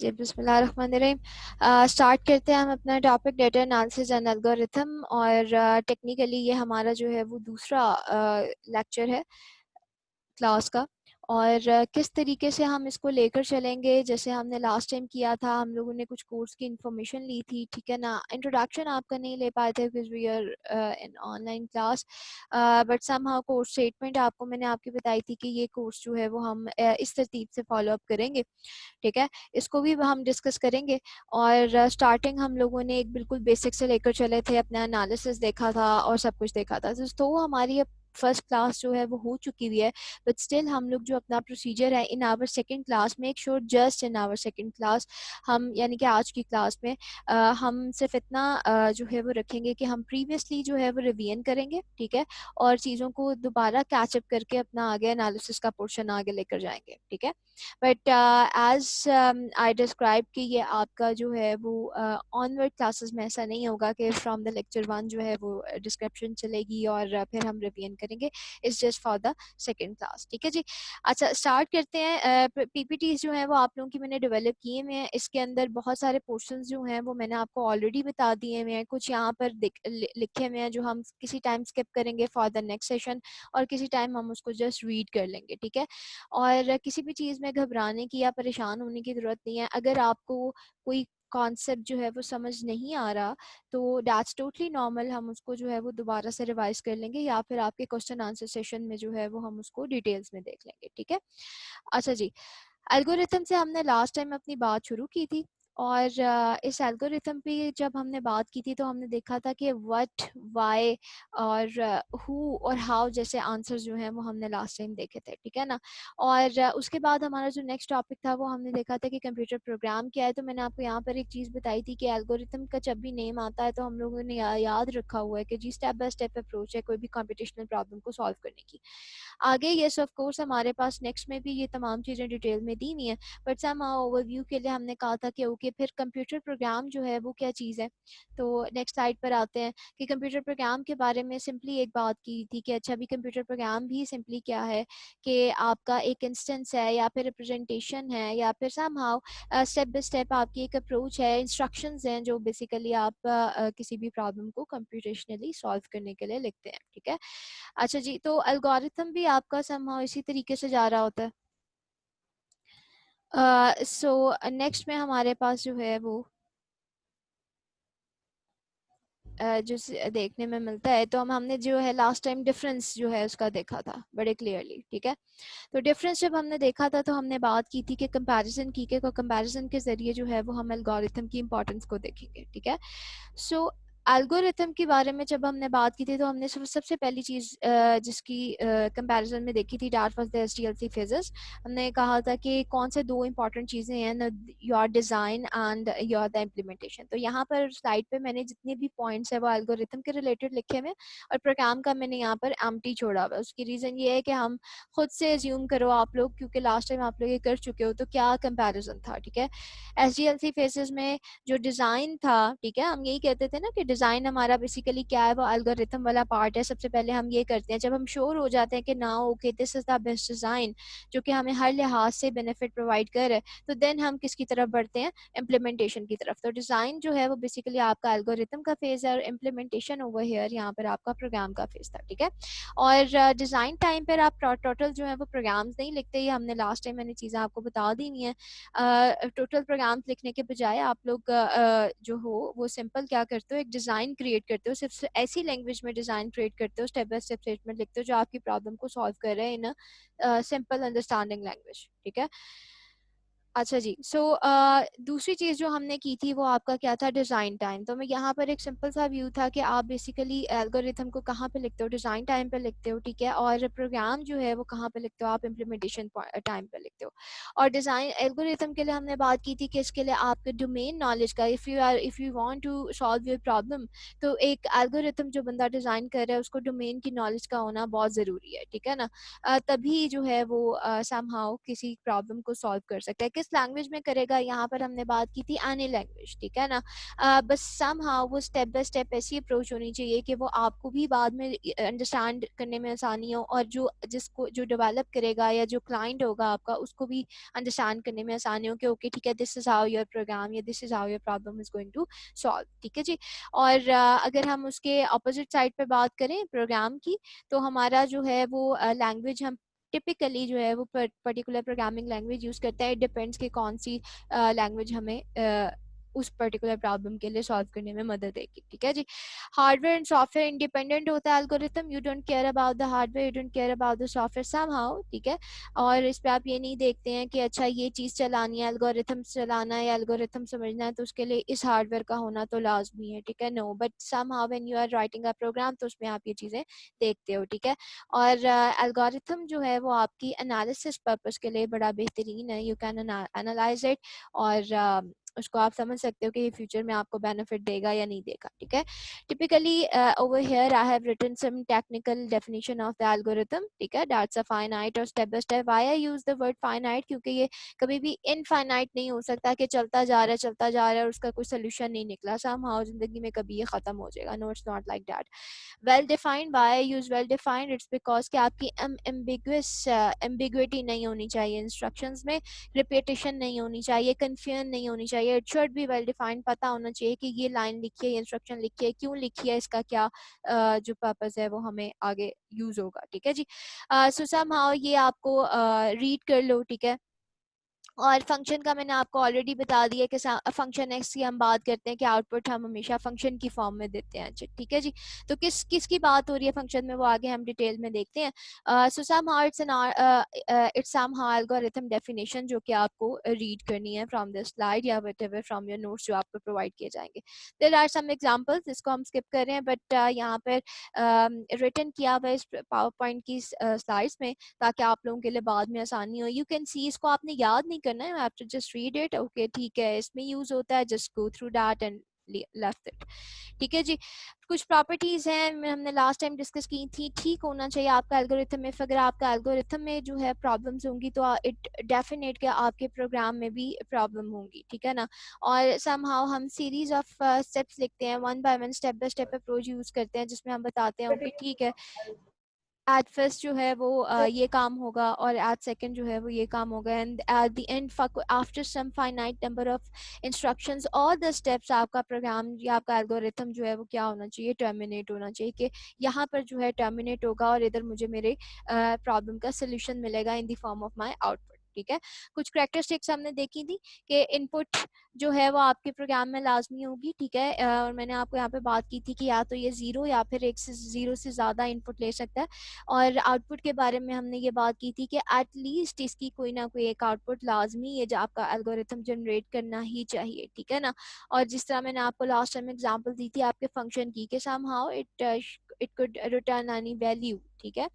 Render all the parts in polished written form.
जी बिस्मिल्लाहिर्रहमानिर्रहीम। स्टार्ट करते हैं हम अपना topic data analysis and algorithm. और टेक्निकली ये हमारा जो है वो दूसरा लेक्चर है क्लास का। और किस तरीके से हम इसको लेकर चलेंगे, जैसे हमने लास्ट टाइम किया था, हम लोगों ने कुछ कोर्स की इन्फॉर्मेशन ली थी, ठीक है ना। इंट्रोडक्शन आपका नहीं ले पाए थे because we are in online class, but somehow course statement आपको मैंने आपकी बताई थी कि ये कोर्स जो है वो हम इस तरतीब से फॉलो अप करेंगे, ठीक है। इसको भी हम डिस्कस करेंगे। और स्टार्टिंग हम लोगों ने एक बिल्कुल बेसिक से लेकर चले थे, अपना एनालिसिस देखा था और सब कुछ देखा था। तो वो हमारी फर्स्ट क्लास जो है वो हो चुकी हुई है, बट स्टिल हम लोग जो अपना प्रोसीजर है in our second class, make sure just in our second class हम यानी कि आज की क्लास में हम सिर्फ इतना जो है वो रखेंगे कि हम प्रीवियसली जो है वो रिवीजन करेंगे, ठीक है। और चीज़ों को दोबारा कैचअप करके अपना आगे एनालिसिस का पोर्शन आगे लेकर जाएंगे, ठीक है। बट एज आई डिस्क्राइब कि ये आपका जो है वो ऑनवर्ड क्लासेस में ऐसा नहीं होगा कि फ्रॉम द लेक्चर 1 जो है वो डिस्क्रिप्शन चलेगी और फिर हम रिवीजन करेंगे। It's just for the second class, ठीक है जी। अच्छा, स्टार्ट करते हैं। पीपीटी जो है वो आप लोगों की मैंने डेवलप किए हुए हैं। इसके अंदर बहुत सारे पोर्शंस जो हैं वो मैंने आपको ऑलरेडी बता दिए हुए हैं। कुछ यहाँ पर लिखे हुए हैं जो हम किसी टाइम स्किप करेंगे फॉर द नेक्स्ट सेशन, और किसी टाइम हम उसको जस्ट रीड कर लेंगे, ठीक है। और किसी भी चीज़ में घबराने की या परेशान होने की ज़रूरत नहीं है। अगर आपको कोई कॉन्सेप्ट जो है वो समझ नहीं आ रहा तो दैट्स टोटली नॉर्मल, हम उसको जो है वो दोबारा से रिवाइज कर लेंगे या फिर आपके क्वेश्चन आंसर सेशन में जो है वो हम उसको डिटेल्स में देख लेंगे, ठीक है। अच्छा जी, एल्गोरिथम से हमने लास्ट टाइम अपनी बात शुरू की थी। और इस एल्गोरिथम पे जब हमने बात की थी तो हमने देखा था कि व्हाट, व्हाई और हु और हाउ जैसे आंसर्स जो हैं वो हमने लास्ट टाइम देखे थे, ठीक है ना। और उसके बाद हमारा जो नेक्स्ट टॉपिक था वो हमने देखा था कि कंप्यूटर प्रोग्राम क्या है। तो मैंने आपको यहाँ पर एक चीज़ बताई थी कि एल्गोरिथम का जब भी नेम आता है तो हम लोगों ने याद रखा हुआ है कि जी स्टेप बाय स्टेप अप्रोच है कोई भी कंप्यूटेशनल प्रॉब्लम को सॉल्व करने की। आगे येस ऑफ कोर्स हमारे पास नेक्स्ट में भी ये तमाम चीज़ें डिटेल में दी नहीं है, बट सम ओवरव्यू के लिए हमने कहा था कि ओके फिर कंप्यूटर प्रोग्राम जो है वो क्या चीज़ है। तो नेक्स्ट स्लाइड पर आते हैं कि कंप्यूटर प्रोग्राम के बारे में सिंपली एक बात की थी कि अच्छा भी कंप्यूटर प्रोग्राम भी सिंपली क्या है कि आपका एक इंस्टेंस है या फिर रिप्रेजेंटेशन है या फिर somehow step by step आपकी एक अप्रोच है, इंस्ट्रक्शंस हैं जो बेसिकली आप किसी भी प्रॉब्लम को कंप्यूटेशनली सॉल्व करने के लिए लिखते हैं, ठीक है। अच्छा जी, तो एल्गोरिथम भी आपका समहाउ इसी तरीके से जा रहा होता है। सो नेक्स्ट में हमारे पास जो है वो देखने में मिलता है, तो हमने जो है लास्ट टाइम डिफरेंस जो है उसका देखा था बड़े क्लियरली, ठीक है। तो डिफरेंस जब हमने देखा था तो हमने बात की थी कि कंपैरिजन की के कंपैरिजन के जरिए जो है वो हम एल्गोरिथम की इंपॉर्टेंस को देखेंगे, ठीक है। सो एल्गोरिथम के बारे में जब हमने बात की थी तो हमने सबसे पहली चीज़ जिसकी कंपैरिजन में देखी थी that was the SDLC phases. हमने कहा था कि कौन से दो इंपॉर्टेंट चीज़ें हैं, your design and your the implementation. तो यहाँ पर स्लाइड पे मैंने जितने भी पॉइंट्स है वो एल्गोरिथम के रिलेटेड लिखे हुए हैं और प्रोग्राम का मैंने यहाँ पर एम्प्टी छोड़ा हुआ है। उसकी रीज़न ये है कि हम खुद से एज्यूम करो आप लोग, क्योंकि लास्ट टाइम आप लोग ये कर चुके हो, तो क्या कंपैरिजन था, ठीक है। एसडीएलसी फेजेस में जो डिज़ाइन था, ठीक है, हम यही कहते थे ना कि डिज़ाइन हमारा बेसिकली क्या है, वो एल्गोरिथम वाला पार्ट है। सबसे पहले हम ये करते हैं जब हम श्योर हो जाते हैं कि ना okay this is the best design जो कि हमें हर लिहाज से बेनिफिट प्रोवाइड कर रहा है, तो देन हम किसकी तरफ बढ़ते हैं, इम्प्लीमेंटेशन की तरफ। तो डिज़ाइन जो है वो बेसिकली आपका एल्गोरिथम का फेज़ है और इम्प्लीमेंटेशन ओवर हियर यहाँ पर आपका प्रोग्राम का फेज़ था, ठीक है। और डिज़ाइन टाइम पर आप टोटल जो है वो प्रोग्राम्स नहीं लिखते, ये हमने लास्ट टाइम मैंने चीज़ें आपको बता दी नहीं है। टोटल प्रोग्राम्स लिखने के बजाय आप लोग जो हो वो सिंपल क्या करते हो, एक डिज़ाइन क्रिएट करते हो, सिर्फ ऐसी लैंग्वेज में डिज़ाइन क्रिएट करते हो, स्टेप बाय स्टेप स्टेटमेंट लिखते हो जो आपकी प्रॉब्लम को सॉल्व कर रहे हैं इन सिंपल अंडरस्टैंडिंग लैंग्वेज, ठीक है। अच्छा जी, सो दूसरी चीज़ जो हमने की थी वो आपका क्या था, डिज़ाइन टाइम। तो मैं यहाँ पर एक सिंपल सा व्यू था कि आप बेसिकली एल्गोरिथम को कहाँ पे लिखते हो, डिज़ाइन टाइम पे लिखते हो, ठीक है। और प्रोग्राम जो है वो कहाँ पे लिखते हो, आप इम्प्लीमेंटेशन टाइम पे लिखते हो। और डिज़ाइन एल्गोरिथम के लिए हमने बात की थी कि इसके लिए आपके डोमेन नॉलेज का, if you want to solve your problem, तो एक एल्गोरिथम जो बंदा डिज़ाइन कर रहा है उसको डोमेन की नॉलेज का होना बहुत ज़रूरी है, ठीक है ना। तभी जो है वो समहाउ किसी प्रॉब्लम को सॉल्व कर सकता है। किस लैंग्वेज में करेगा, यहाँ पर हमने बात की थी एनी लैंग्वेज, ठीक है ना। बस सम हाउ वो स्टेप बाय स्टेप ऐसी अप्रोच होनी चाहिए कि वो आपको भी बाद में अंडरस्टैंड करने में आसानी हो, और जो डेवलप करेगा या जो क्लाइंट होगा आपका उसको भी अंडरस्टैंड करने में आसानी हो कि ओके ठीक है, this is how your program या this is how your problem is going to solve, ठीक है जी। और अगर हम उसके अपोजिट साइड पे बात करें प्रोग्राम की, तो हमारा जो है वो लैंग्वेज हम टिपिकली जो है वो पर्टिकुलर प्रोग्रामिंग लैंग्वेज यूज़ करता है। डिपेंड्स कि कौन सी लैंग्वेज हमें उस पर्टिकुलर प्रॉब्लम के लिए सॉल्व करने में मदद देगी, ठीक है जी। हार्डवेयर एंड सॉफ्टवेयर इंडिपेंडेंट होता है algorithm, you don't care about the hardware, you don't care about the software somehow, ठीक है। और इस पे आप ये नहीं देखते हैं कि अच्छा ये चीज़ चलानी है, एल्गोरिथम चलाना है या एल्गोरिथम समझना है तो उसके लिए इस हार्डवेयर का होना तो लाजमी है, ठीक है। No, but somehow when you are writing a program तो उसमें आप ये चीज़ें देखते हो, ठीक है। और एल्गोरिथम जो है वो आपकी एनालिसिस पर्पस के लिए बड़ा बेहतरीन है, यू कैन एनालाइज इट, और उसको आप समझ सकते हो कि ये फ्यूचर में आपको बेनिफिट देगा या नहीं देगा, ठीक है। Typically over here I have written some technical definition of the algorithm, ठीक है। दैट्स अ फाइनाइट और step by step. Why I use the word finite, क्योंकि ये कभी भी इनफाइनाइट नहीं हो सकता कि चलता जा रहा है चलता जा रहा है और उसका कोई सोल्यूशन नहीं निकला, समहाउ जिंदगी में कभी ये खत्म हो जाएगा। No, it's not like that. Well defined, why I use well defined, it's because कि आपकी एम्बिग्विटी नहीं होनी चाहिए इंस्ट्रक्शंस में, रिपीटेशन नहीं होनी चाहिए, कंफ्यूजन नहीं होनी चाहिए। It should be well defined, पता होना चाहिए कि ये लाइन लिखी है, ये इंस्ट्रक्शन लिखी है, क्यों लिखी है, इसका क्या जो पर्पस है वो हमें आगे यूज होगा, ठीक है जी। सो समहाउ ये आपको रीड कर लो, ठीक है। और फंक्शन का मैंने आपको ऑलरेडी बता दिया कि फंक्शन एक्स की हम बात करते हैं कि आउटपुट हम हमेशा फंक्शन की फॉर्म में देते हैं, ठीक है जी। तो किसकी बात हो रही है फंक्शन में वो आगे हम डिटेल में देखते हैं। सो somehow it's somehow algorithm definition जो कि आपको रीड करनी है फ्रॉम द स्लाइड या व्हाटएवर फ्रॉम योर नोट्स जो आपको प्रोवाइड किए जाएंगे। देयर आर सम एग्जांपल्स, इसको हम स्किप कर रहे हैं, बट यहाँ पर रिटन किया हुआ इस पावर पॉइंट की स्लाइड्स में, ताकि आप लोगों के लिए बाद में आसानी हो। यू कैन सी, इसको आपने याद नहीं करना है, आप जस्ट रीड इट, ओके ठीक है इसमें यूज होता है, just go through that and left it, ठीक है जी। कुछ प्रॉपर्टीज हैं हमने लास्ट टाइम डिस्कस की थी, ठीक होना चाहिए आपका एल्गोरिथम में। अगर आपका एल्गोरिथम में जो है प्रॉब्लम्स होंगी तो इट डेफिनेट के आपके प्रोग्राम में भी प्रॉब्लम होंगी, ठीक है ना। और समहाउ हम सीरीज ऑफ स्टेप्स लिखते हैं, one by one step by step approach use करते हैं, जिसमें हम बताते हैं ओके ठीक है एट फर्स्ट जो है वो ये काम होगा और एट सेकंड जो है वो ये काम होगा, and at the end after some finite number of instructions और द स्टेप्स आपका प्रोग्राम या आपका एल्गोरिथम जो है वो क्या होना चाहिए, टर्मिनेट होना चाहिए, कि यहाँ पर जो है टर्मिनेट होगा और इधर मुझे मेरे प्रॉब्लम का सोल्यूशन मिलेगा in the form of my output, ठीक है। कुछ करेक्टरिस्टिक्स हमने देखी थी कि इनपुट जो है वो आपके प्रोग्राम में लाजमी होगी, ठीक है। और मैंने आपको यहाँ पे बात की थी कि या तो ये जीरो या फिर एक से जीरो से ज़्यादा इनपुट ले सकता है। और आउटपुट के बारे में हमने ये बात की थी कि एटलीस्ट इसकी कोई ना कोई एक आउटपुट लाजमी ये जो आपका एल्गोरिथम जनरेट करना ही चाहिए, ठीक है ना। और जिस तरह मैंने आपको लास्ट टाइम एग्जांपल दी थी आपके फंक्शन की कि somehow it could return any value, ठीक है।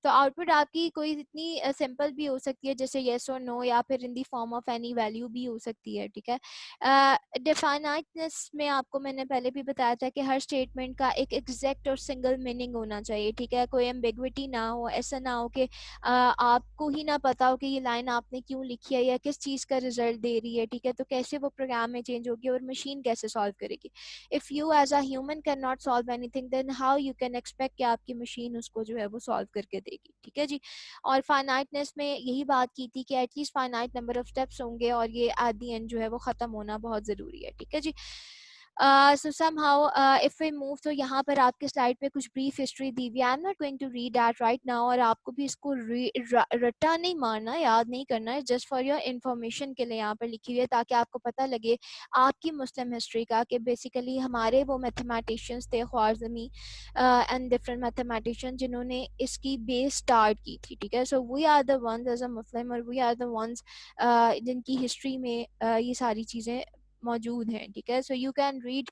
तो आउटपुट आपकी कोई इतनी सिंपल भी हो सकती है जैसे येस और नो, या फिर in the form of any value भी हो सकती है, ठीक है। डिफाइनाइटनेस में आपको मैंने पहले भी बताया था कि हर स्टेटमेंट का एक एग्जैक्ट और सिंगल मीनिंग होना चाहिए, ठीक है। कोई एम्बिग्विटी ना हो, ऐसा ना हो कि आपको ही ना पता हो कि ये लाइन आपने क्यों लिखी है या किस चीज़ का रिजल्ट दे रही है, ठीक है। तो कैसे वो प्रोग्राम में चेंज होगी और मशीन कैसे सॉल्व करेगी। If you as a human can not solve anything then how you can expect कि आपकी मशीन उसको जो है वो सॉल्व करके देगी, ठीक है जी। और फाइनाइटनेस में यही बात की थी कि at least finite number of steps होंगे और ये एट दी एंड जो है वो ख़त्म होना बहुत ज़रूरी है, ठीक है जी। So somehow if we move, तो यहाँ पर आपके स्लाइड पे कुछ ब्रीफ हिस्ट्री दी हुई है, I am not going to read that right now, और आपको भी इसको रट्टा नहीं मारना, याद नहीं करना है, जस्ट फॉर योर इन्फॉर्मेशन के लिए यहाँ पर लिखी हुई है, ताकि आपको पता लगे आपकी मुस्लिम हिस्ट्री का कि बेसिकली हमारे वो मैथमेटिशियंस थे ख्वारज़मी एंड डिफरेंट मैथमेटिशियन जिन्होंने इसकी बेस स्टार्ट की थी, ठीक है। So we are the ones as a Muslim, और वी आर द वंस जिनकी हिस्ट्री में ये सारी चीज़ें मौजूद हैं, ठीक है। So you can read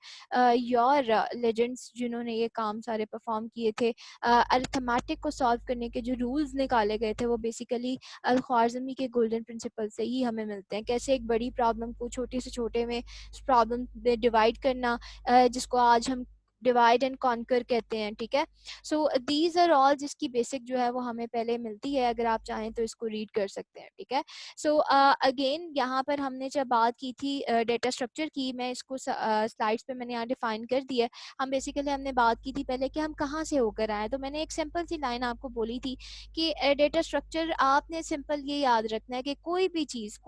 your legends जिन्होंने ये काम सारे परफॉर्म किए थे। अरिथमेटिक को सॉल्व करने के जो रूल्स निकाले गए थे वो बेसिकली अल ख्वारज़मी के गोल्डन प्रिंसिपल से ही हमें मिलते हैं। कैसे एक बड़ी प्रॉब्लम को छोटे से छोटे में प्रॉब्लम में डिवाइड करना, जिसको आज हम डिवाइड एंड कॉन्कर कहते हैं, ठीक है। सो दीज आर ऑल जिसकी बेसिक जो है वो हमें पहले मिलती है, अगर आप चाहें तो इसको रीड कर सकते हैं, ठीक है। सो अगेन यहाँ पर हमने जब बात की थी डेटा स्ट्रक्चर की, मैं इसको स्लाइड्स पे मैंने यहाँ डिफाइन कर दिया है। हम बेसिकली हमने बात की थी पहले कि हम कहाँ से होकर आए, तो मैंने एक सिंपल सी लाइन आपको बोली थी कि डेटा स्ट्रक्चर आपने सिंपल ये याद रखना है कि कोई भी चीज़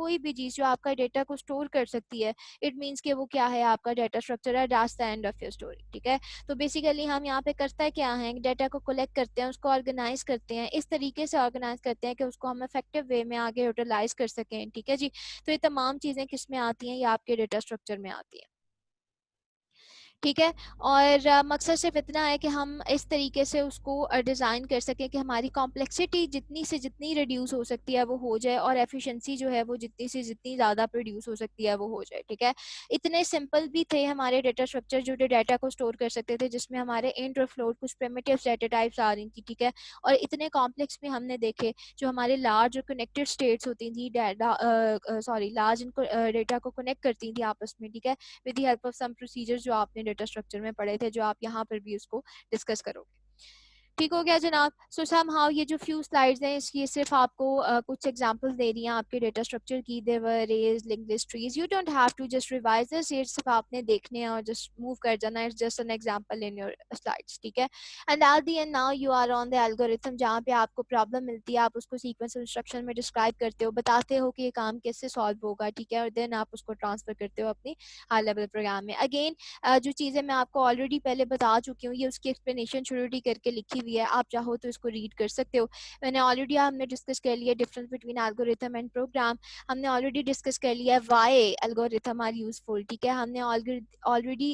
जो आपका डेटा को स्टोर कर सकती है, इट मीन्स कि वो क्या है, आपका डेटा स्ट्रक्चर है, that's the end of your story, ठीक है। तो बेसिकली हम यहाँ पे करता है क्या है, डेटा को कलेक्ट करते हैं, उसको ऑर्गेनाइज करते हैं, इस तरीके से ऑर्गेनाइज करते हैं कि उसको हम इफेक्टिव वे में आगे यूटिलाइज कर सकें, ठीक है जी। तो ये तमाम चीज़ें किस में आती हैं, ये आपके डेटा स्ट्रक्चर में आती हैं, ठीक है। और मकसद सिर्फ इतना है कि हम इस तरीके से उसको डिज़ाइन कर सकें कि हमारी कॉम्प्लेक्सिटी जितनी से जितनी रिड्यूस हो सकती है वो हो जाए, और एफिशिएंसी जो है वो जितनी से जितनी ज़्यादा प्रोड्यूस हो सकती है वो हो जाए, ठीक है। इतने सिंपल भी थे हमारे डेटा स्ट्रक्चर जो डाटा को स्टोर कर सकते थे, जिसमें हमारे इंट और फ्लोट कुछ प्रिमिटिव डेटा टाइप्स आ रही थी, ठीक है। और इतने कॉम्प्लेक्स भी हमने देखे जो हमारे लार्ज और कनेक्टेड स्टेट्स होती थी, डाटा लार्ज इनको डेटा को कनेक्ट करती थी आपस में, ठीक है, with the help of some procedures जो आपने डेटा स्ट्रक्चर में पढ़े थे, जो आप यहाँ पर भी उसको डिस्कस करोगे। ठीक हो गया जनाब। सो सम हाउ ये जो फ्यू स्लाइड्स हैं इसकी सिर्फ आपको कुछ एग्जांपल्स दे रही हैं आपके डेटा स्ट्रक्चर की। There arrays, linked list, trees, you don't have to just revise this, ये सिर्फ आपने देखने हैं और जस्ट मूव कर जाना, it's just an example in your slides, ठीक है। And at the end now you are on the algorithm, जहाँ पे आपको प्रॉब्लम मिलती है आप उसको सीक्वेंस इंस्ट्रक्शन में डिस्क्राइब करते हो, बताते हो कि ये काम कैसे सॉल्व होगा, ठीक है, और देन आप उसको ट्रांसफर करते हो अपनी हाई लेवल प्रोग्राम में। अगेन जो चीज़ें मैं आपको ऑलरेडी पहले बता चुकी हूँ, ये उसकी एक्सप्लेनेशन छोटी करके लिखी हुई है, आप चाहो तो इसको रीड कर सकते हो। मैंने ऑलरेडी हमने डिस्कस कर लिया difference between algorithm and program, हमने ऑलरेडी डिस्कस कर लिया व्हाई एल्गोरिथम आर यूजफुल, ठीक है। हमने ऑलरेडी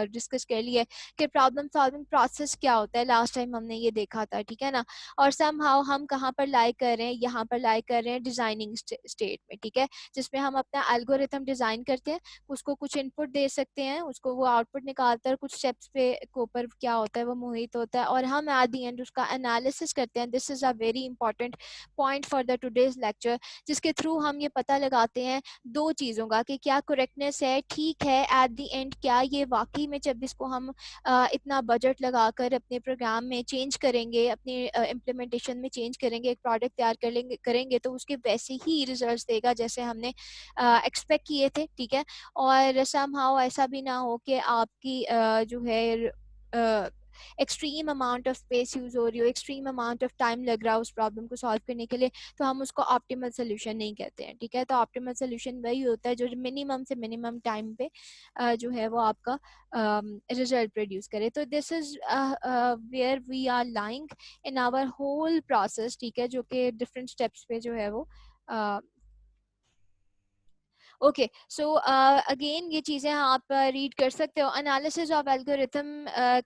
डिस्कस कर लिया कि प्रॉब्लम सॉल्विंग प्रोसेस क्या होता है, लास्ट टाइम हमने ये देखा था, ठीक है ना। और समहाउ हम कहाँ पर लाई कर रहे हैं, यहाँ पर लाई कर रहे हैं डिजाइनिंग स्टेट में, ठीक है, जिसमें हम अपना एल्गोरिथम डिजाइन करते हैं, उसको कुछ इनपुट दे सकते हैं, उसको वो आउटपुट निकालता है, कुछ स्टेप्स पे के ऊपर क्या होता है वो मोहित होता है, और हम एट द एंड उसका एनालिसिस करते हैं। This is a very important point for the today's lecture, जिसके थ्रू हम ये पता लगाते हैं दो चीज़ों का कि क्या करेक्टनेस है, ठीक है, एट द एंड क्या ये वाकई में जब इसको हम इतना बजट लगाकर अपने प्रोग्राम में चेंज करेंगे, अपने इम्प्लीमेंटेशन में चेंज करेंगे, एक प्रोडक्ट तैयार करेंगे तो उसके वैसे ही रिजल्ट्स देगा जैसे हमने एक्सपेक्ट किए थे, ठीक है। और समहाउ ऐसा भी ना हो कि आपकी जो है extreme amount of space use हो रही हो, एक्सट्रीम अमाउंट ऑफ टाइम लग रहा हो उस प्रॉब्लम को सॉल्व करने के लिए, तो हम उसको ऑप्टिमल सोल्यूशन नहीं कहते हैं, ठीक है। तो ऑप्टिमल सोल्यूशन वही होता है जो मिनिमम से मिनिमम टाइम पे जो है वो आपका रिजल्ट प्रोड्यूस करे। तो this is where we are lying in our whole process, ठीक है, जो कि डिफरेंट स्टेप्स पे जो है वो ओके। सो अगेन ये चीज़ें आप रीड कर सकते हो। एनालिसिस ऑफ एल्गोरिथम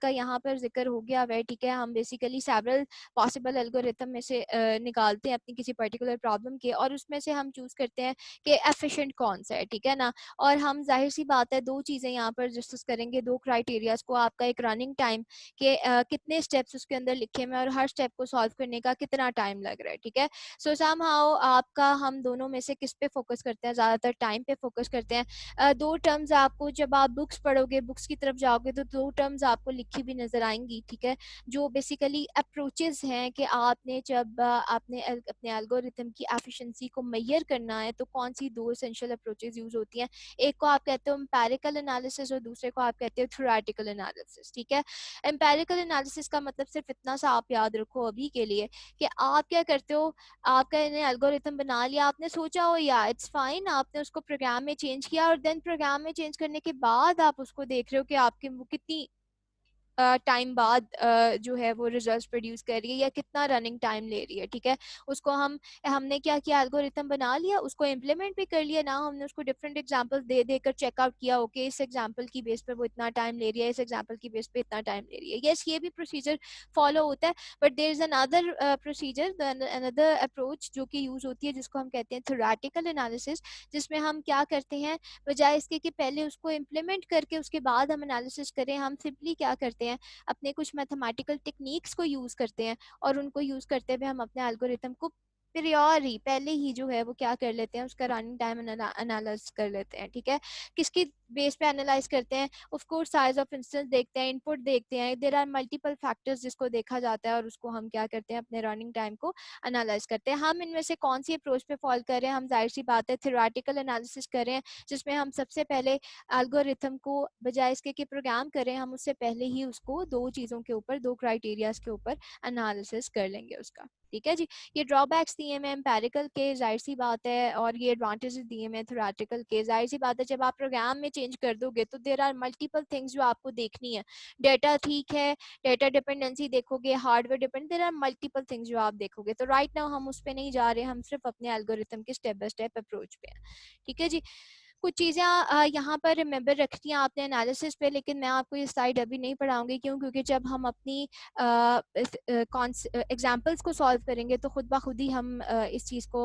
का यहाँ पर जिक्र हो गया है, ठीक है। हम बेसिकली सेवरल पॉसिबल एल्गोरिथम में से निकालते हैं अपनी किसी पर्टिकुलर प्रॉब्लम के, और उसमें से हम चूज करते हैं कि एफिशिएंट कौन सा है, ठीक है ना। और हम जाहिर सी बात है दो चीज़ें यहाँ पर डिस्कस करेंगे, दो क्राइटेरियाज को, आपका एक रनिंग टाइम के कितने स्टेप्स उसके अंदर लिखे हुए हैं और हर स्टेप को सॉल्व करने का कितना टाइम लग रहा है, ठीक है। सो समहाउ आपका हम दोनों में से किस पे फोकस करते हैं, ज़्यादातर टाइम पे फोकस करते हैं। दो टर्म्स आपको जब आप बुक्स पढ़ोगे, बुक्स की तरफ जाओगे, तो दो टर्म्स आपको लिखी भी नजर आएंगी, ठीक है, जो बेसिकली अप्रोचेस हैं कि आपने जब आपने अपने एल्गोरिथम की एफिशिएंसी को मेजर करना है तो कौन सी दो एसेंशियल अप्रोचेस यूज होती हैं। एक को आप कहते हो एम्पेरिकल एनालिसिस और दूसरे को आप कहते हो थ्योरेटिकल एनालिसिस, ठीक है। एम्पेरिकल एनालिसिस का मतलब सिर्फ इतना सा आप याद रखो अभी के लिए कि आप क्या करते हो, आपका इन्हें एल्गोरिथम बना लिया, आपने सोचा हो या इट्स फाइन, आपने उसको प्रोग्राम में चेंज किया, और देन प्रोग्राम में चेंज करने के बाद आप उसको देख रहे हो कि आपके वो कितनी टाइम बाद जो है वो रिजल्ट्स प्रोड्यूस कर रही है या कितना रनिंग टाइम ले रही है, ठीक है। उसको हमने क्या किया, एल्गोरिथम बना लिया, उसको इम्प्लीमेंट भी कर लिया ना, हमने उसको डिफरेंट एग्जांपल्स दे देकर चेकआउट किया, ओके इस एग्जांपल की बेस पे वो इतना टाइम ले रही है, इस एग्जांपल की बेस पे इतना टाइम ले रही है। यस, ये भी प्रोसीजर फॉलो होता है, but there is another procedure, another approach जो कि यूज होती है, जिसको हम कहते हैं थ्योरेटिकल एनालिसिस, जिसमें हम क्या करते हैं, बजाय इसके कि पहले उसको इम्प्लीमेंट करके उसके बाद हम एनालिसिस करें, हम सिंपली क्या करते हैं, अपने कुछ मैथमेटिकल टेक्निक्स को यूज करते हैं, और उनको यूज करते हुए हम अपने एल्गोरिथम को प्रियोरी पहले ही जो है वो क्या कर लेते हैं, उसका रनिंग टाइम एनालाइज कर लेते हैं। ठीक है, किसकी बेस पे एनालाइज करते हैं? Of course size of instance देखते हैं, इनपुट देखते हैं, देयर आर मल्टीपल फैक्टर्स जिसको देखा जाता है और उसको हम क्या करते हैं, अपने रनिंग टाइम को एनालाइज करते हैं। हम इनमें से कौन सी अप्रोच पे फॉलो कर रहे हैं? हम जाहिर सी बात है थ्योरेटिकल एनालिसिस कर रहे हैं, जिसमें हम सबसे पहले एल्गोरिथम को बजाय इसके कि प्रोग्राम करें, हम उससे पहले ही उसको दो चीज़ों के ऊपर, दो क्राइटेरियाज के ऊपर एनालिसिस कर लेंगे उसका। ठीक है जी, ये ड्रॉबैक्स दिए मैं एम्पेरिकल के, जाहिर सी बात है, और ये एडवांटेजेस दिए मैं थ्योरेटिकल के। जाहिर सी बात है, जब आप प्रोग्राम में चेंज कर दोगे तो देर आर मल्टीपल थिंग्स जो आपको देखनी है। डेटा ठीक है, डेटा डिपेंडेंसी देखोगे, hardware depend, there are multiple things जो आप देखोगे। तो राइट नाउ हम उस पर नहीं जा रहे, हम सिर्फ अपने एल्गोरिथम के स्टेप बाय स्टेप अप्रोच पे हैं। ठीक है जी, कुछ चीज़ें यहाँ पर रिमेंबर रखनी है आपने एनालिसिस पे, लेकिन मैं आपको ये स्लाइड अभी नहीं पढ़ाऊंगी। क्यों? क्योंकि जब हम अपनी एग्जाम्पल्स को सॉल्व करेंगे तो खुद ब खुद ही हम इस चीज़ को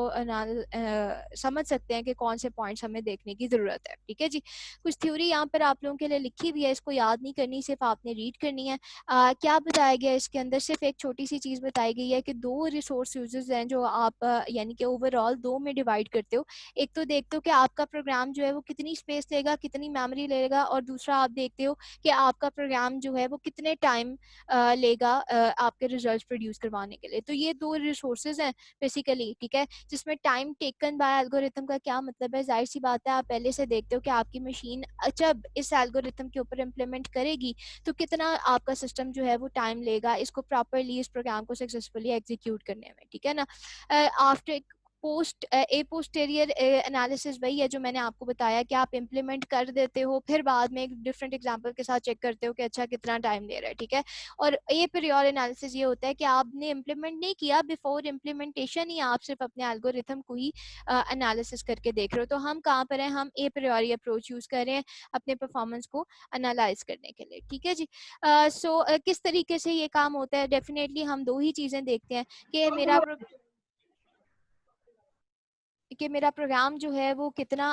समझ सकते हैं कि कौन से पॉइंट्स हमें देखने की ज़रूरत है। ठीक है जी, कुछ थ्योरी यहाँ पर आप लोगों के लिए लिखी हुई है, इसको याद नहीं करनी, सिर्फ आपने रीड करनी है। क्या बताया गया इसके अंदर? सिर्फ एक छोटी सी चीज़ बताई गई है कि दो रिसोर्स यूजेस हैं जो आप यानी कि ओवरऑल दो में डिवाइड करते हो। एक तो देखते हो कि आपका प्रोग्राम जो है वो कितनी स्पेस लेगा, कितनी मेमोरी लेगा, और दूसरा आप देखते हो कि आपका प्रोग्राम जो है वो कितने टाइम लेगा आपके रिजल्ट प्रोड्यूस करवाने के लिए। तो ये दो रिसोर्सेज हैं बेसिकली। ठीक है, जिसमें टाइम टेकन बाय एल्गोरिथम का क्या मतलब है? जाहिर सी बात है, आप पहले से देखते हो कि आपकी मशीन जब इस एल्गोरिथम के ऊपर इम्प्लीमेंट करेगी तो कितना आपका सिस्टम जो है वो टाइम लेगा इसको प्रॉपरली, इस प्रोग्राम को सक्सेसफुली एग्जीक्यूट करने में। ठीक है ना, आफ्टर पोस्ट ए पोस्टेरियर एनालिसिस वही है जो मैंने आपको बताया कि आप इम्प्लीमेंट कर देते हो, फिर बाद में एक डिफरेंट एग्जांपल के साथ चेक करते हो कि अच्छा कितना टाइम ले रहा है। ठीक है, और ए प्रियोर एनालिसिस ये होता है कि आपने इम्प्लीमेंट नहीं किया, बिफोर इम्प्लीमेंटेशन ही आप सिर्फ अपने एल्गोरिथम को ही एनालिसिस करके देख रहे हो। तो हम कहाँ पर हैं? हम ए प्रियोरी अप्रोच यूज कर रहे हैं अपने परफॉर्मेंस को एनालाइज करने के लिए। ठीक है जी, किस तरीके से ये काम होता है? डेफिनेटली हम दो ही चीजें देखते हैं कि मेरा प्रोग्राम जो है वो कितना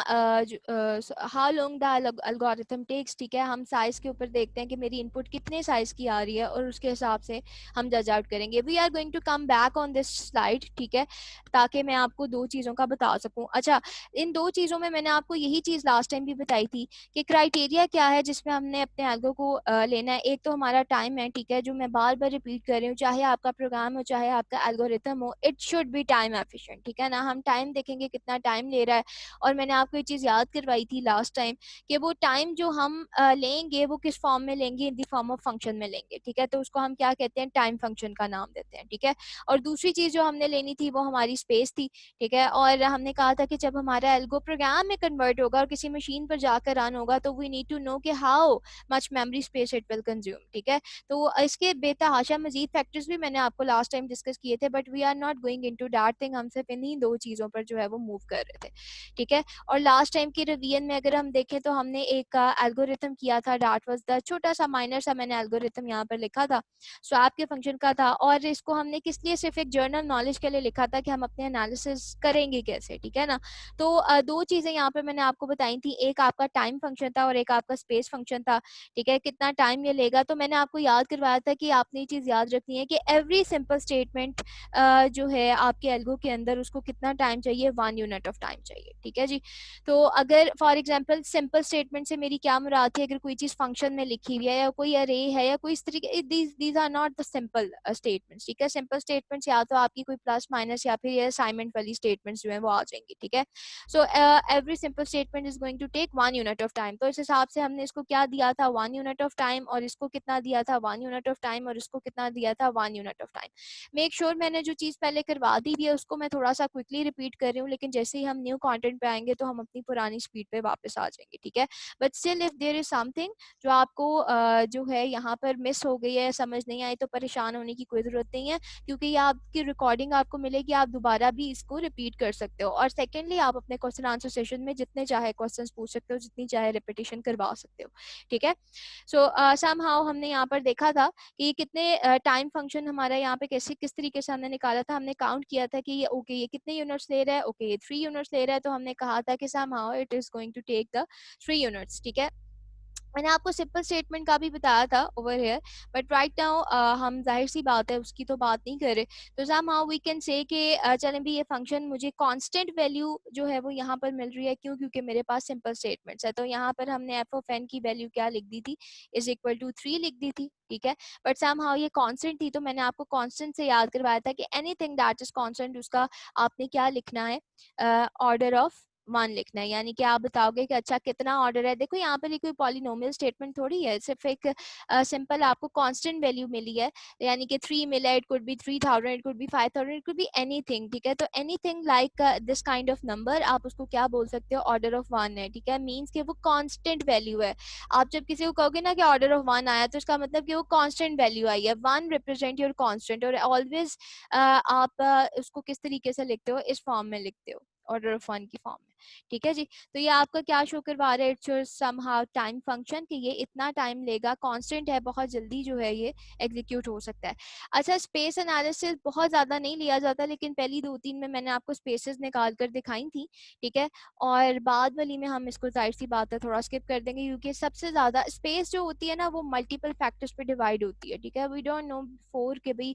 how long the algorithm takes. ठीक है, हम साइज के ऊपर देखते हैं कि मेरी इनपुट कितने साइज की आ रही है और उसके हिसाब से हम जज आउट करेंगे। We are going to come back on this slide. ठीक है, ताकि मैं आपको दो चीज़ों का बता सकूं। अच्छा, इन दो चीज़ों में मैंने आपको यही चीज़ लास्ट टाइम भी बताई थी कि क्राइटेरिया क्या है जिसमें हमने अपने एल्गो को लेना है। एक तो हमारा टाइम है। ठीक है, जो मैं बार बार रिपीट कर रही हूँ, चाहे आपका प्रोग्राम हो चाहे आपका एल्गोरिथम हो, it should be time efficient. ठीक है ना, हम टाइम देखेंगे कितना टाइम ले रहा है। और मैंने आपको ये चीज़ याद करवाई थी लास्ट टाइम कि वो टाइम जो हम लेंगे वो किस फॉर्म में लेंगे? In the form of function में लेंगे। ठीक है, तो उसको हम क्या कहते हैं? टाइम फंक्शन का नाम देते हैं। ठीक है, और दूसरी चीज़ जो हमने लेनी थी वो हमारी स्पेस थी। ठीक है, और हमने कहा था कि जब हमारा एल्गो प्रोग्राम में कन्वर्ट होगा और किसी मशीन पर जाकर रन होगा तो वी नीड टू नो कि how much memory space it will consume. ठीक है, तो इसके बेतहाशा मजीद फैक्टर्स भी मैंने आपको लास्ट टाइम डिस्कस किए थे, but we are not going into that thing. हम सिर्फ इन्हीं दो चीज़ों पर जो है वो मूव कर रहे थे। ठीक है, और लास्ट टाइम की रिवीजन में अगर हम देखें तो हमने एक एल्गोरिथम किया था, दैट वाज द छोटा सा माइनर सा मैंने एल्गोरिथम यहाँ पर लिखा था, स्वैप के फंक्शन का था। और इसको हमने किस लिए? सिर्फ एक जर्नल नॉलेज के लिए लिखा था कि हम अपने एनालिसिस करेंगे कैसे। ठीक है ना, तो दो चीज़ें यहाँ पर मैंने आपको बताई थी, एक आपका टाइम फंक्शन था और एक आपका स्पेस फंक्शन था। ठीक है, कितना टाइम ये लेगा? तो मैंने आपको याद करवाया था कि आपने ये चीज़ याद रखनी है कि एवरी सिंपल स्टेटमेंट जो है आपके एल्गो के अंदर, उसको कितना टाइम चाहिए? 1 यूनिट ऑफ टाइम चाहिए। ठीक है जी, तो अगर फॉर एग्जांपल सिंपल स्टेटमेंट से मेरी क्या मुराद थी? अगर कोई चीज़ फंक्शन में लिखी हुई है या कोई अरे है या कोई इस तरीके, these are not the simple statements. ठीक है, सिंपल स्टेटमेंट्स या तो आपकी कोई प्लस माइनस या फिर ये असाइनमेंट वाली स्टेटमेंट्स जो है वो आ जाएंगी। ठीक है, so every simple statement is going to take 1 unit of time. तो इस हिसाब से हमने इसको क्या दिया था? 1 यूनिट ऑफ टाइम, और इसको कितना दिया था? 1 यूनिट ऑफ टाइम, और इसको कितना दिया था? 1 unit of time. Make sure मैंने जो चीज़ पहले करवा दी है उसको मैं थोड़ा सा क्विकली रिपीट कर रही हूँ, लेकिन जैसे ही हम न्यू कंटेंट पे आएंगे तो हम अपनी पुरानी स्पीड पे वापस आ जाएंगे। ठीक है, but still if there is something जो आपको जो है यहाँ पर मिस हो गई है, समझ नहीं आई, तो परेशान होने की कोई ज़रूरत नहीं है, क्योंकि ये आपकी रिकॉर्डिंग आपको मिलेगी, आप दोबारा भी इसको रिपीट कर सकते हो। और सेकेंडली, आप अपने क्वेश्चन आंसर सेशन में जितने चाहे क्वेश्चन पूछ सकते हो, जितनी चाहे रिपीटेशन करवा सकते हो। ठीक है, सो समहाउ हमने यहाँ पर देखा था कि कितने टाइम फंक्शन हमारा यहाँ पे कैसे किस तरीके से हमने निकाला था। हमने काउंट किया था कि ये ओके ये कितने यूनिट्स ले रहा है? ओके ये 3 यूनिट्स ले रहा है, तो हमने कहा था कि somehow it is going to take the 3 units. ठीक है, मैंने आपको सिंपल स्टेटमेंट का भी बताया था over here, but right now हम जाहिर सी बात है उसकी तो बात नहीं कर रहे। तो some how we can say कि चलें भी ये फंक्शन मुझे कांस्टेंट वैल्यू जो है वो यहाँ पर मिल रही है, क्यों? क्योंकि मेरे पास सिंपल स्टेटमेंट्स है। तो यहाँ पर हमने एफ ऑफ एन की वैल्यू क्या लिख दी थी, इज इक्वल टू 3 लिख दी थी, ठीक है। बट सम हाउ ये कांस्टेंट थी, तो मैंने आपको कांस्टेंट से याद करवाया था कि एनीथिंग दैट इज कांस्टेंट उसका आपने क्या लिखना है, ऑर्डर ऑफ 1 लिखना है। यानी कि आप बताओगे कि अच्छा कितना ऑर्डर है। देखो यहाँ पर ये कोई पॉलिनोमियल स्टेटमेंट थोड़ी है, सिर्फ एक सिंपल आपको कांस्टेंट वैल्यू मिली है, यानी कि 3 मिला है, it could be 3000, it could be 5000, it could be anything, ठीक है। तो anything like this kind of number आप उसको क्या बोल सकते हो, ऑर्डर ऑफ 1 है, ठीक है। मीन्स कि वो कांस्टेंट वैल्यू है। आप जब किसी को कहोगे ना कि ऑर्डर ऑफ 1 आया, तो इसका मतलब कि वो कांस्टेंट वैल्यू आई है। 1 रिप्रेजेंट योर कांस्टेंट, और ऑलवेज आप उसको किस तरीके से लिखते हो, इस फॉर्म में लिखते हो, ऑर्डर ऑफ 1 की फॉर्म में, ठीक है जी। तो ये आपका क्या शो करवा रहा है, it's your somehow time function, कि ये इतना टाइम लेगा, कांस्टेंट है, बहुत जल्दी जो है ये एग्जीक्यूट हो सकता है। अच्छा, स्पेस एनालिसिस बहुत ज़्यादा नहीं लिया जाता, लेकिन पहली 2-3 में मैंने आपको स्पेसेस निकाल कर दिखाई थी, ठीक है। और बाद वाली में हम इसको जाहिर सी बात है थोड़ा स्किप कर देंगे, क्योंकि सबसे ज़्यादा स्पेस जो होती है ना वो मल्टीपल फैक्टर्स पे डिवाइड होती है, ठीक है। वी डोंट नो फोर के भाई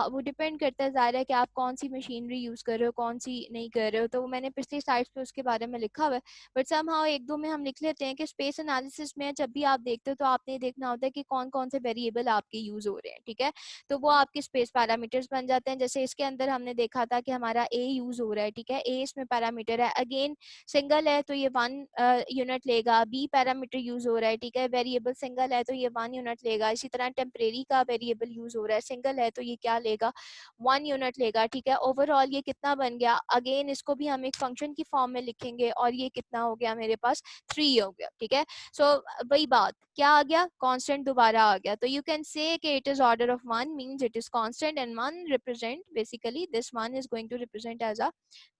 वो डिपेंड करता है ज़ाहिर है कि आप कौन सी मशीनरी यूज़ कर रहे हो, कौन सी नहीं कर रहे हो। तो मैंने पिछली स्लाइड्स पे उसके बारे में लिखा हुआ है, बट समहाउ एक दो में हम लिख लेते हैं कि स्पेस एनालिसिस में जब भी आप देखते हो तो आपने देखना होता है कि कौन कौन से वेरिएबल आपके यूज़ हो रहे हैं, ठीक है। तो वो आपके स्पेस पैरामीटर्स बन जाते हैं। जैसे इसके अंदर हमने देखा था कि हमारा ए यूज़ हो रहा है, ठीक है, ए इसमें पैरामीटर है, अगेन सिंगल है तो ये 1 यूनिट लेगा। बी पैरामीटर यूज़ हो रहा है, ठीक है, वेरिएबल सिंगल है तो ये 1 यूनिट लेगा। इसी तरह टेम्परेरी का वेरिएबल यूज़ हो रहा है, सिंगल है तो ये क्या लेगा, 1 यूनिट लेगा, ठीक है। ओवरऑल ये कितना बन गया, अगेन इसको भी हम एक फंक्शन की फॉर्म में लिखेंगे, और ये कितना हो गया मेरे पास, 3 हो गया, ठीक है। सो वही बात क्या आ गया, कांस्टेंट दोबारा आ गया। तो यू कैन से कि it is order of 1 means it is constant, and 1 represent basically this 1 is going to represent as a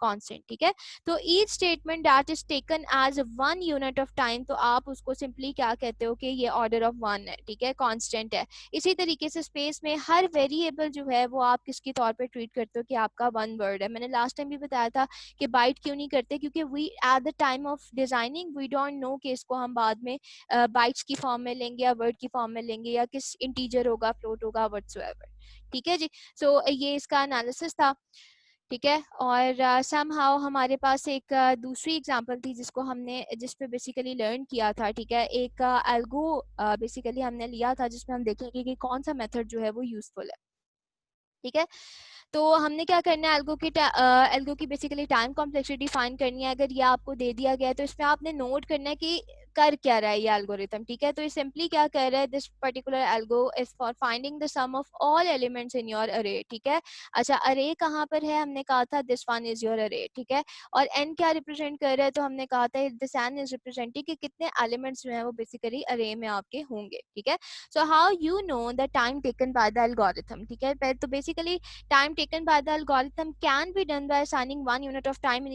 constant, ठीक है। तो each statement that is taken as 1 unit of time, तो आप उसको simply क्या कहते हो कि ये ऑर्डर ऑफ 1 है, ठीक है, कांस्टेंट है। इसी तरीके से स्पेस में हर वेरिएबल जो है वो आप किसके तौर पे ट्रीट करते हो कि आपका 1 वर्ड है। मैंने लास्ट टाइम भी बताया था कि बाइट क्यों नहीं करते, क्योंकि we at the time of designing we don't know कि इसको हम बाद में बाइट्स की फॉर्म में लेंगे या वर्ड की फॉर्म में लेंगे, या किस इंटीजर होगा, फ्लोट होगा, व्हाटसोएवर, ठीक है जी। सो ये इसका एनालिसिस था, ठीक है। और समहाउ हमारे पास एक दूसरी एग्जांपल थी जिसको हमने जिस पे बेसिकली लर्न किया था, ठीक है। एक एल्गो बेसिकली हमने लिया था जिसमें हम देखेंगे कि कौन सा मेथड जो है वो यूजफुल है, ठीक है। तो हमने क्या करना है, एल्गो की बेसिकली टाइम कॉम्प्लेक्सिटी फाइंड करनी है। अगर ये आपको दे दिया गया है तो इसमें आपने नोट करना है कि कर क्या रहा है ये एल्गोरिथम, ठीक है। तो ये सिंपली क्या कर रहा है, this particular algo is for finding the sum of all elements in your अरे, ठीक है। अच्छा, अरे कहाँ पर है, हमने कहा था दिस वन इज योर अरे, ठीक है। और एन क्या रिप्रेजेंट कर रहा है, तो हमने कहा था दिस एन इज रिप्रेजेंटिंग कि कितने एलिमेंट्स जो है वो बेसिकली अरे में आपके होंगे, ठीक है। So how you know the time taken by the algorithm, ठीक है। तो basically time taken by the algorithm can be done by assigning 1 unit of time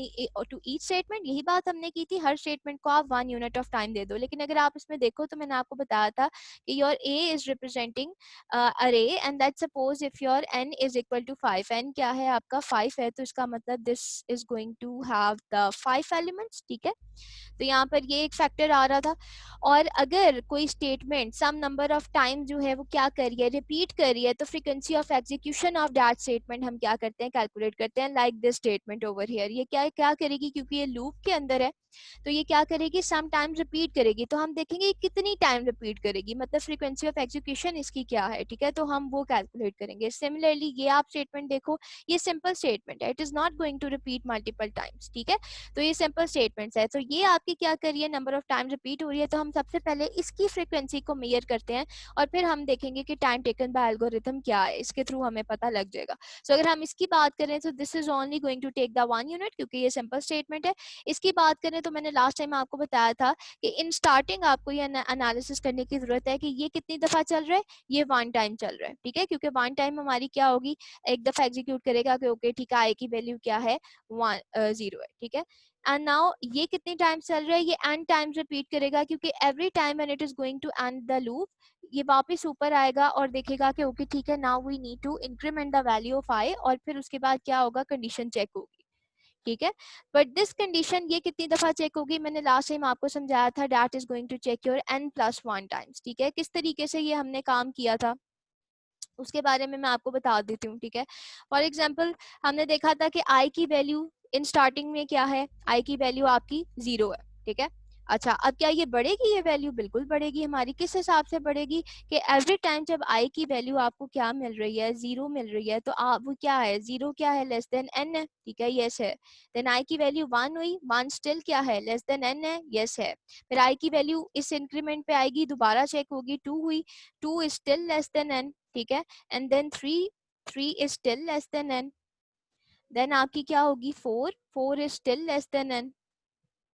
to each statement। यही बात हमने की थी, हर स्टेटमेंट को आप 1 यूनिट ऑफ टाइम दे दो। लेकिन अगर आप इसमें देखो तो मैंने आपको बताया था कि your a is representing array, and that suppose if your n is equal to 5, n क्या है आपका 5 है, तो इसका मतलब this is going to have the 5 elements, ठीक है। तो यहाँ पर ये एक फैक्टर आ रहा था। और अगर कोई statement some number of time जो है वो क्या करिए, रिपीट करिए, तो frequency of execution of that statement हम क्या करते हैं, कैलकुलेट करते हैं। Like this statement over here, ये क्या करेगी, क्योंकि ये लूप के अंदर है तो ये क्या करेगी, सम टाइम रिपीट करेगी। तो हम देखेंगे कितनी टाइम रिपीट करेगी, मतलब फ्रीक्वेंसी ऑफ एग्जीक्यूशन इसकी क्या है, ठीक है। तो हम वो कैलकुलेट करेंगे। सिमिलरली ये आप स्टेटमेंट देखो, ये सिंपल स्टेटमेंट है, it is not going to repeat multiple times, ठीक है। तो ये सिंपल स्टेटमेंट्स है। तो ये आपकी क्या करिए, नंबर ऑफ टाइम रिपीट हो रही है, तो हम सबसे पहले इसकी फ्रीक्वेंसी को मेजर करते हैं, और फिर हम देखेंगे कि टाइम टेकन बाय एल्गोरिथम क्या है, इसके थ्रू हमें पता लग जाएगा। सो अगर हम इसकी बात करें तो this is only going to take the 1 unit, क्योंकि ये सिंपल स्टेटमेंट है। इसकी बात करें तो मैंने लास्ट टाइम आपको बताया था कि इन स्टार्टिंग आपको ये एनालिसिस करने की जरूरत है कि ये कितनी दफा चल रहा है, ये 1 टाइम चल रहा है, ठीक है। क्योंकि 1 टाइम हमारी क्या होगी, एक दफा एग्जीक्यूट करेगा कि ओके ठीक है, आई की वैल्यू क्या है, 0 है, ठीक है। एंड नाउ ये कितनी टाइम्स चल रहा है, ये n टाइम्स रिपीट करेगा, क्योंकि every time when it is going to end the loop, ये वापस ऊपर आएगा और देखेगा कि ओके ठीक है, now we need to increment the value of i, और फिर उसके बाद क्या होगा, कंडीशन चेक होगी, ठीक है। बट दिस कंडीशन ये कितनी दफा चेक होगी, मैंने लास्ट टाइम आपको समझाया था, that is going to check your n+1 times. ठीक है, किस तरीके से ये हमने काम किया था उसके बारे में मैं आपको बता देती हूँ। ठीक है, फॉर एग्जाम्पल हमने देखा था कि आई की वैल्यू इन स्टार्टिंग में क्या है, आई की वैल्यू आपकी 0 है। ठीक है, अच्छा अब क्या ये बढ़ेगी, ये वैल्यू बिल्कुल बढ़ेगी हमारी। किस हिसाब से बढ़ेगी कि एवरी टाइम जब आई की वैल्यू आपको क्या मिल रही है, 0 मिल रही है, तो आप वो क्या है, 0 क्या है, लेस देन n है। ठीक है, यस है। देन आई की वैल्यू 1 हुई, 1 स्टिल क्या है, लेस देन n है, यस है। फिर आई की वैल्यू इस इंक्रीमेंट पे आएगी, दोबारा चेक होगी, 2 हुई, 2 is still less than n। ठीक है, and then 3 is still less than n। Then आपकी क्या होगी, 4 is still less than n।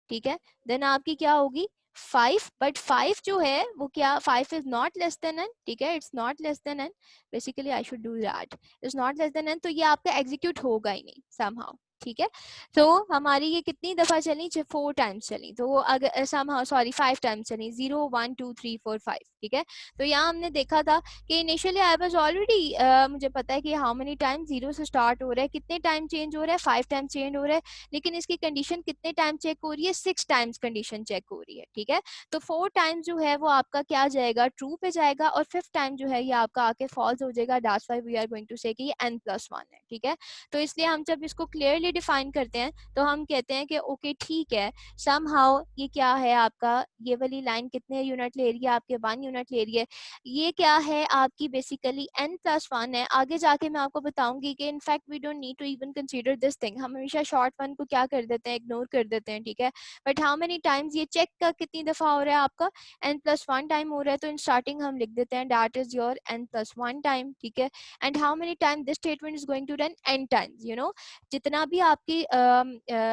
ठीक है, देन आपकी क्या होगी 5, बट 5 जो है वो क्या, 5 is not less than n। ठीक है, it's not less than n, basically I should do that, is not less than n, तो ये आपका एग्जीक्यूट होगा ही नहीं समहाउ। ठीक है, तो हमारी ये कितनी दफा चली, 4 टाइम्स चली, तो वो अगर समहाउ सॉरी 5 टाइम्स चली, 0 1 2 3 4 5। ठीक है, तो यहाँ हमने देखा था कि इनिशियली आई वाज ऑलरेडी, मुझे पता है कि हाउ मेनी टाइम 0 से स्टार्ट हो रहा है, कितने टाइम चेंज हो रहा है, 5 टाइम चेंज हो रहा है, लेकिन इसकी कंडीशन कितने टाइम चेक हो रही है, 6 टाइम्स कंडीशन चेक हो रही है। ठीक है, तो 4 टाइम जो है वो आपका क्या जाएगा, ट्रू पे जाएगा, और 5th टाइम जो है ये आपका आके फॉल्स हो जाएगा। That's why we are going to say कि ये n+1 है। ठीक है, तो इसलिए हम जब इसको क्लियरली डिफाइन करते हैं तो हम कहते हैं कि ओके ठीक है, समहाउ ये क्या है आपका, ये वाली लाइन कितने यूनिट ले रही है, आपके 1 यूनिट ले रही है, ये क्या है आपकी बेसिकली n+1 है। आगे जाके मैं आपको बताऊंगी कि in fact we don't need to even consider this thing, हम हमेशा शॉर्ट वन को क्या कर देते हैं, इग्नोर कर देते हैं। ठीक है, बट हाउ मेनी टाइम्स ये चेक का कितनी दफा हो रहा है आपका, n+1 टाइम हो रहा है, तो इन स्टार्टिंग हम लिख देते हैं that is your n+1 time. ठीक है, and how many time this statement is going to run n times, you know, जितना भी आपकी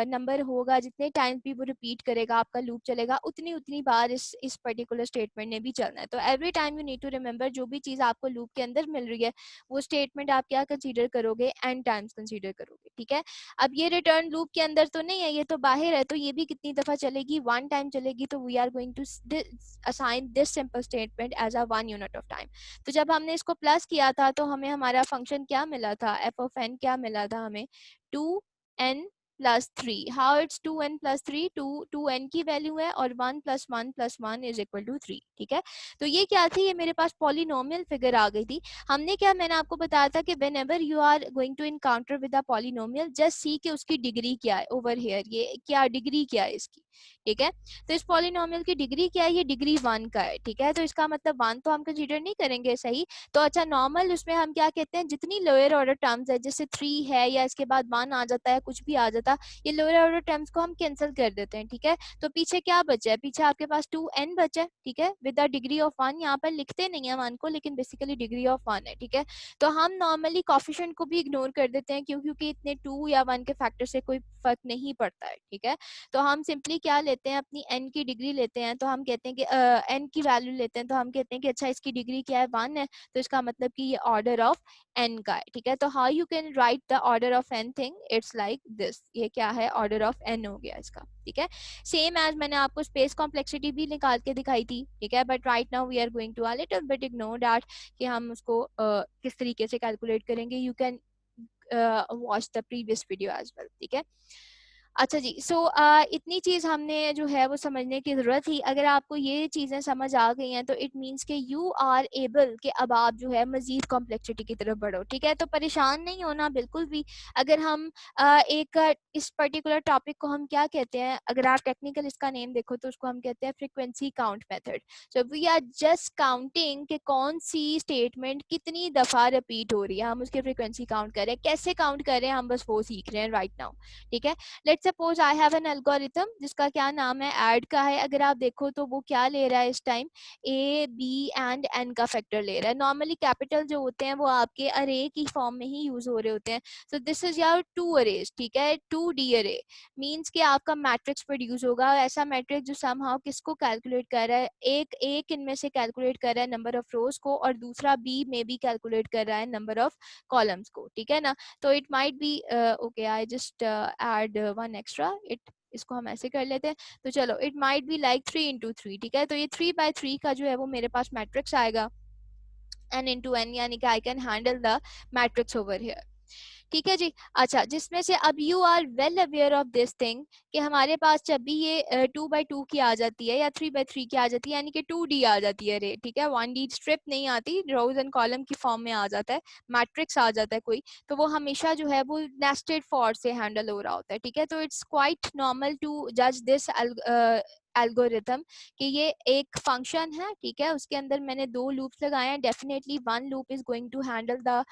नंबर होगा, जितने टाइम्स भी वो रिपीट करेगा, आपका लूप चलेगा, उतनी उतनी बार इस पर्टिकुलर स्टेटमेंट ने भी चलना है। तो every time you need to remember, जो भी चीज आपको लूप के अंदर मिल रही है वो स्टेटमेंट आप क्या कंसीडर करोगे, n टाइम्स कंसीडर करोगे। ठीक है, अब ये रिटर्न लूप के अंदर तो नहीं है, ये तो बाहर है, तो ये भी कितनी दफा चलेगी, 1 टाइम चलेगी, तो we are going to assign this simple statement as a 1 unit of time. तो जब हमने इसको प्लस किया था तो हमें हमारा फंक्शन क्या मिला था, एफ ऑफ एन क्या मिला था हमें, 2n+3। How it's 2n+3, 2n की वैल्यू है और 1+1+1 इज इक्वल टू 3। ठीक है, तो ये क्या थी, ये मेरे पास पॉलिनोमियल फिगर आ गई थी। हमने क्या, मैंने आपको बताया था कि whenever you are going to encounter with a polynomial, just see कि उसकी डिग्री क्या है, ओवर हियर ये क्या डिग्री क्या है इसकी। ठीक है, तो इस पॉलिनोमियल की डिग्री क्या है, ये डिग्री 1 का है। ठीक है, तो इसका मतलब 1 तो हम कंसीडर नहीं करेंगे, सही। तो अच्छा नॉर्मल उसमें हम क्या कहते हैं, जितनी लोअर ऑर्डर टर्म्स है, जैसे 3 है या इसके बाद 1 आ जाता है, कुछ भी आ जाता, ये लोअर ऑर्डर टर्म्स को हम कैंसिल कर देते हैं। ठीक है, तो पीछे क्या बचा है, पीछे आपके पास 2n बचा है। ठीक है, विद द डिग्री ऑफ 1, यहाँ पर लिखते नहीं है 1 को, लेकिन बेसिकली डिग्री ऑफ 1 है। ठीक है, तो हम नॉर्मली कॉफिशिएंट को भी इग्नोर कर देते हैं, क्योंकि इतने 2 या 1 के फैक्टर से कोई फर्क नहीं पड़ता है। ठीक है, तो हम सिंपली क्या लेते हैं, अपनी n की डिग्री लेते हैं, तो हम कहते हैं कि n की वैल्यू लेते हैं, तो हम कहते हैं कि अच्छा इसकी डिग्री क्या है, 1 है, तो इसका मतलब कि ये ऑर्डर ऑफ n का है। ठीक है, तो how you can write the order of n thing, it's like this, ये क्या है, ऑर्डर ऑफ n हो गया इसका। ठीक है, सेम एज मैंने आपको स्पेस कॉम्प्लेक्सिटी भी निकाल के दिखाई थी। ठीक है, but right now we are going to a little bit ignore that कि हम उसको किस तरीके से कैलकुलेट करेंगे। You can watch the previous video as well. ठीक है, अच्छा जी, सो इतनी चीज हमने जो है वो समझने की जरूरत थी। अगर आपको ये चीजें समझ आ गई हैं तो इट मींस कि यू आर एबल कि अब आप जो है मजीद कॉम्प्लेक्सिटी की तरफ बढ़ो। ठीक है, तो परेशान नहीं होना बिल्कुल भी। अगर हम इस पर्टिकुलर टॉपिक को हम क्या कहते हैं, अगर आप टेक्निकल इसका नेम देखो तो उसको हम कहते हैं frequency count method. So we are just counting कि कौन सी स्टेटमेंट कितनी दफा रिपीट हो रही है, हम उसकी फ्रीक्वेंसी काउंट कर रहे हैं। कैसे काउंट कर रहे हैं हम बस वो सीख रहे हैं राइट नाउ। ठीक है, let's suppose I have an algorithm जिसका क्या नाम है, ऐड का है। अगर आप देखो तो वो क्या ले रहा है इस time, A B and N का फैक्टर ले रहा है। नॉर्मली कैपिटल जो होते हैं वो आपके अरे की फॉर्म में ही यूज हो रहे होते हैं। So this is your 2 arrays. ठीक है, 2D अरे मींस कि आपका मैट्रिक्स प्रोड्यूस होगा, ऐसा मैट्रिक्स जो समहाउ किसको कैलकुलेट कर रहा है, एक एक इनमें से कैलकुलेट कर रहा है नंबर ऑफ रोज को, और दूसरा बी में भी कैलकुलेट कर रहा है नंबर ऑफ कॉलम्स को। ठीक है ना, तो it might be okay, I just add 1 extra, it इसको हम ऐसे कर लेते हैं। तो चलो, it might be like 3 into 3। ठीक है, तो ये 3/3 का जो है वो मेरे पास मैट्रिक्स आएगा n into n, यानी कि I can handle the matrix over here. ठीक है जी। अच्छा, जिसमें से अब you are well aware of this thing कि हमारे पास जब भी ये 2x2 की आ जाती है या 3x3 की आ जाती है, यानी कि 2D आ जाती है रे, ठीक है, 1D स्ट्रिप नहीं आती, रोज एंड कॉलम की फॉर्म में आ जाता है, मैट्रिक्स आ जाता है कोई, तो वो हमेशा जो है वो नेस्टेड फॉर से हैंडल हो रहा होता है, ठीक है। तो इट्स क्वाइट नॉर्मल टू जज दिस एल्गोरिथम कि ये एक फंक्शन है, ठीक है, उसके अंदर मैंने 2 लूप्स लगाए हैं, definitely one loop is going to handle the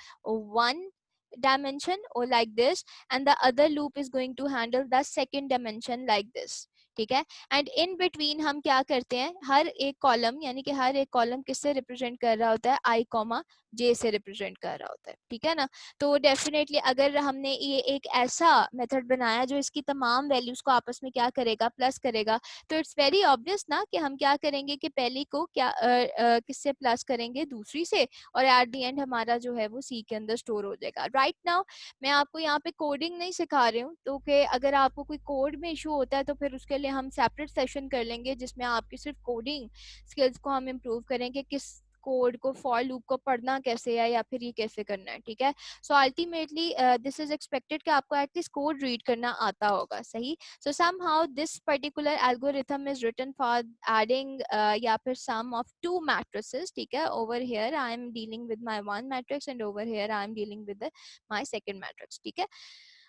one dimension or like this, and the other loop is going to handle the second dimension like this, ठीक है। एंड इन बिटवीन हम क्या करते हैं, हर एक कॉलम, यानी कि हर एक कॉलम किससे रिप्रेजेंट कर रहा होता है, आई कॉमा जे से रिप्रेजेंट कर रहा होता है, ठीक है ना। तो डेफिनेटली अगर हमने ये एक ऐसा मेथड बनाया जो इसकी तमाम वैल्यूज को आपस में क्या करेगा, प्लस करेगा, तो इट्स वेरी ऑब्वियस ना कि हम क्या करेंगे कि पहली को क्या किससे प्लस करेंगे, दूसरी से, और एट द एंड हमारा जो है वो सी के अंदर स्टोर हो जाएगा। राइट नाउ मैं आपको यहाँ पे कोडिंग नहीं सिखा रही हूँ, तो कि अगर आपको कोई कोड में इशू होता है तो फिर उसके लिए हम सेपरेट सेशन कर लेंगे जिसमें आपकी सिर्फ कोडिंग स्किल्स को हम इम्प्रूव करें कि किस कोड को, फॉर लूप को पढ़ना कैसे है या फिर ये कैसे करना है, ठीक है। So ultimately this is expected कि आपको एटलीस्ट कोड रीड करना आता होगा, सही। So somehow this particular algorithm is written for adding या फिर sum of two matrices, ठीक है। Over here I am dealing with my one matrix and over here I am dealing with my second matrix, ठीक है।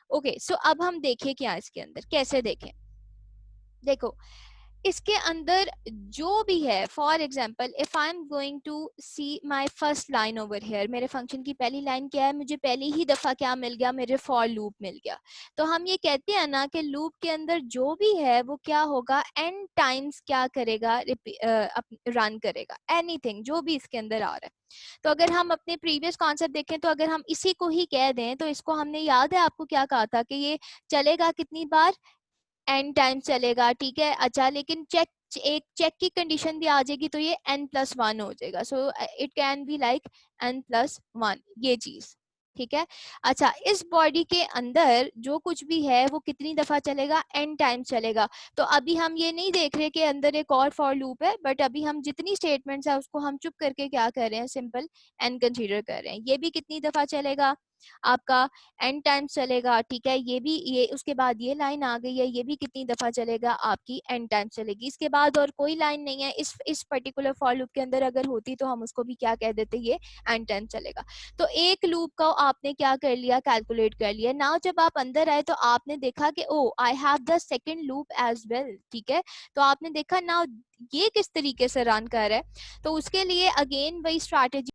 Okay, so अब हम देखें क्या इसके अंदर, कैसे देखें। देखो इसके अंदर जो भी है, for example if I am going to see my first line over here, मेरे फंक्शन की पहली लाइन क्या है, मुझे पहली ही दफा क्या मिल गया, मेरे फॉर लूप मिल गया। तो हम ये कहते हैं ना कि लूप के अंदर जो भी है वो क्या होगा, n टाइम्स क्या करेगा, रन करेगा एनीथिंग जो भी इसके अंदर आ रहा है। तो अगर हम अपने प्रीवियस कॉन्सेप्ट देखें तो अगर हम इसी को ही कह दें तो इसको हमने, याद है आपको क्या कहा था कि ये चलेगा कितनी बार, n टाइम्स चलेगा, ठीक है। अच्छा, लेकिन एक चेक की कंडीशन भी आ जाएगी तो ये n+1 हो जाएगा। So it can be like n+1, ये चीज, ठीक है। अच्छा, इस बॉडी के अंदर जो कुछ भी है वो कितनी दफा चलेगा, n टाइम्स चलेगा। तो अभी हम ये नहीं देख रहे कि अंदर एक और फॉर लूप है, बट अभी हम जितनी स्टेटमेंट्स है उसको हम चुप करके क्या कर रहे हैं, सिंपल n कंसीडर कर रहे हैं। ये भी कितनी दफा चलेगा, आपका n टाइम्स चलेगा, ठीक है। ये भी, ये उसके बाद ये लाइन आ गई है, ये भी कितनी दफा चलेगा, आपकी n टाइम्स चलेगी। इसके बाद और कोई लाइन नहीं है इस पर्टिकुलर फॉर लूप के अंदर, अगर होती तो हम उसको भी क्या कह देते, ये n टाइम्स चलेगा। तो एक लूप का आपने क्या कर लिया, कैलकुलेट कर लिया। नाउ जब आप अंदर आए तो आपने देखा कि oh I have the second loop as well, ठीक है। तो आपने देखा नाउ ये किस तरीके से रन कर रहा है। तो उसके लिए अगेन वही स्ट्रैटेजी